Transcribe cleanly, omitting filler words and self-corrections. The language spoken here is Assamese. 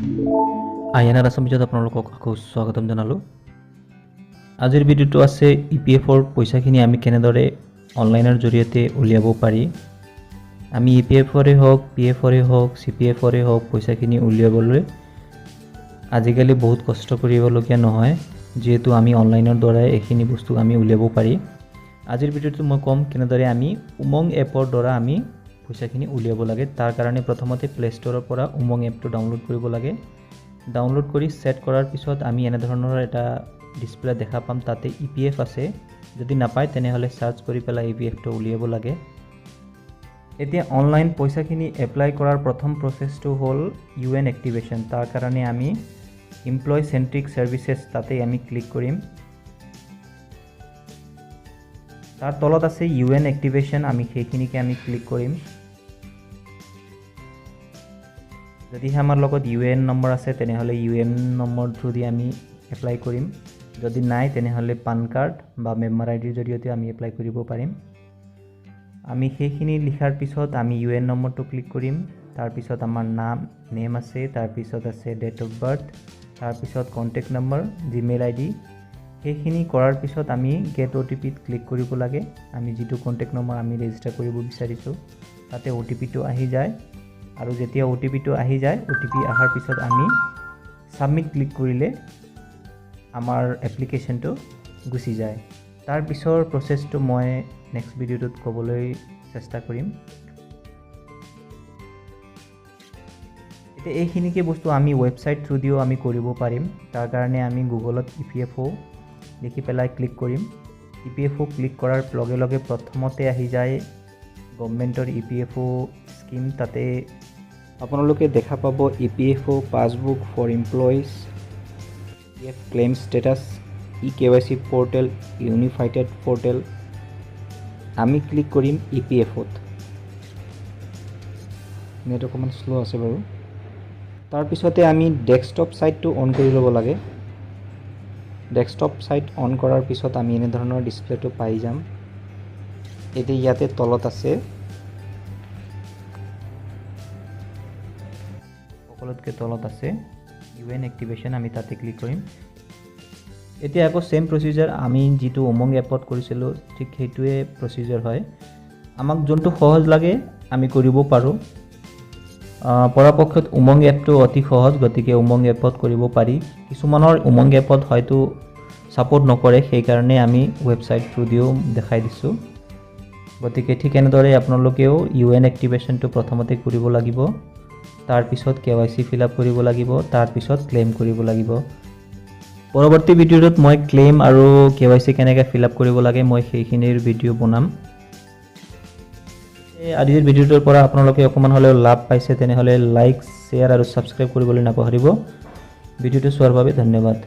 আইএনআৰ আছামিজত আপোনালোকক আকৌ স্বাগতম জনালোঁ। আজিৰ ভিডিঅ'টো আছে ইপিএফৰ পইচাখিনি আমি কেনেদৰে অনলাইনৰ জৰিয়তে উলিয়াব পাৰি। আমি ইপিএফৰে হওক, পিএফৰে হওক, চিপিএফৰে হওক পইচাখিনি উলিয়াবলৈ আজিকালি বহুত কষ্ট কৰিবলগীয়া নহয়, যিহেতু আমি অনলাইনৰ দ্বাৰাই এইখিনি বস্তু আমি উলিয়াব পাৰি। আজিৰ ভিডিঅ'টো মই ক'ম কেনেদৰে আমি উমং এপৰ দ্বাৰা আমি পইচাখিনি উলিয়াব লাগে। তাৰ কাৰণে প্ৰথমতে প্লে ষ্টৰৰ পৰা উমং এপটো ডাউনলোড কৰিব লাগে। ডাউনলোড কৰি সেট কৰাৰ পিছত আমি এনে ধৰণৰ এটা ডিসপ্লে দেখা পাম, তাতে ইপিএফ আছে। যদি নাপায় তেনেহলে সার্চ কৰি পেলাই ইপিএফটো উলিয়াব লাগে। এতিয়া অনলাইন পইচাখিনি এপ্লাই কৰাৰ প্ৰথম প্ৰসেসটো হ'ল ইউএন এক্টিভেশন। তাৰ কাৰণে আমি এমপ্লয় সেন্ট্ৰিক সাৰ্ভিসেস তাতে আমি ক্লিক কৰিম। তাৰ তলত আছে ইউএন এক্টিভেশন, আমি সেইখিনিকে আমি ক্লিক কৰিম। যদি আমাৰ লগত ইউএন নম্বৰ আছে তেনেহলে ইউএন নম্বৰ থ্ৰু দি আমি এপ্লাই কৰিম। যদি নাই তেনেহলে পান কাৰ্ড বা মেম্বাৰ আইডিৰ জৰিয়তে আমি এপ্লাই কৰিব পাৰিম। আমি সেইখিনি লিখাৰ পিছত আমি ইউএন নম্বৰটো ক্লিক কৰিম। তাৰ পিছত আমাৰ নেম আছে, তাৰ পিছত আছে ডেট অফ বাৰ্থ, তাৰ পিছত কন্টেক্ট নম্বৰ, জিমেইল আইডি। সেইখিনি কৰাৰ পিছত আমি গেট ওটিপিত ক্লিক কৰিব লাগে। আমি যেটো কন্টেক্ট নম্বৰ আমি ৰেজিষ্টাৰ কৰিব বিচাৰিছো তাতে ওটিপিটো আহি যায়। আৰু যেতিয়া ওটিপিটো আহি যায়, ওটিপি আহাৰ পিছত আমি সাবমিট ক্লিক কৰিলে আমাৰ এপ্লিকেশনটো গুচি যায়। তাৰ পিছৰ প্ৰসেসটো মই নেক্সট ভিডিঅ'টোত ক'বলৈ চেষ্টা কৰিম। এতিয়া এইখিনিকে বস্তু আমি ওয়েবসাইট থ্ৰু দিও আমি কৰিব পাৰিম। তাৰ কাৰণে আমি গুগলত ইপিএফও লিখি পেলাই ক্লিক কৰিম। ইপিএফও ক্লিক কৰাৰ লগে লগে প্ৰথমতে আহি যায় গভৰ্নমেন্টৰ ইপিএফও স্কিম। তাতে আপোনালোকে দেখা পাব EPFO passbook for employees, EPF claim status, ইকেৱাইচি পোৰ্টেল, ইউনিফাইড পোৰ্টেল। আমি ক্লিক কৰিম ইপিএফওত। নেট অকমান স্লো আছে বাৰু। তাৰ পিছতে আমি ডেস্কটপ সাইটটো অন কৰি ল'ব লাগে। ডেস্কটপ সাইট অন কৰাৰ পিছত আমি এনে ধৰণৰ ডিসপ্লেটো পাই যাম। এতিয়া ইয়াতে তলত আছে সকলোতকৈ তলত আছে ইউএন এক্টিভেশন, আমি তাতে ক্লিক কৰিম। এতিয়া আকৌ সেম প্ৰসিজাৰ আমি যেটো উমং এপত কৰিছিলো ঠিক সেইটোৱে প্ৰসিজাৰ হয়। আমাক যোনটো সহজ লাগে আমি কৰিব পাৰো। পৰাপক্ষত উমং এপটো অতি সহজ, গতিকে উমং এপত কৰিব পাৰি। কিছুমানৰ উমং এপত হয়তো সাপোৰ্ট নকৰে, সেই কাৰণে আমি ওয়েবসাইট থ্ৰু দিও দেখাই দিছো। গতিকে ঠিক এনেদৰে আপোনালোকেও ইউএন এক্টিভেশনটো প্ৰথমতে কৰিব লাগিব। তাৰ পিছত কেৱাইচি ফিলআপ কৰিব লাগিব, তাৰ পিছত ক্লেম কৰিব লাগিব। পৰৱৰ্তী ভিডিঅ'ত মই ক্লেম আৰু কেৱাইচি কেনেকৈ ফিলআপ কৰিব লাগে মই সেইখিনিৰ ভিডিঅ' বনাম। আজিৰ ভিডিঅ'টোৰ পৰা আপোনালোকে অকমান হলেও লাভ পাইছে তেনেহলে লাইক, শেয়াৰ আৰু সাবস্ক্ৰাইব কৰিবলৈ নাপাহৰিব। ভিডিঅ'টো চোৱাৰ বাবে ধন্যবাদ।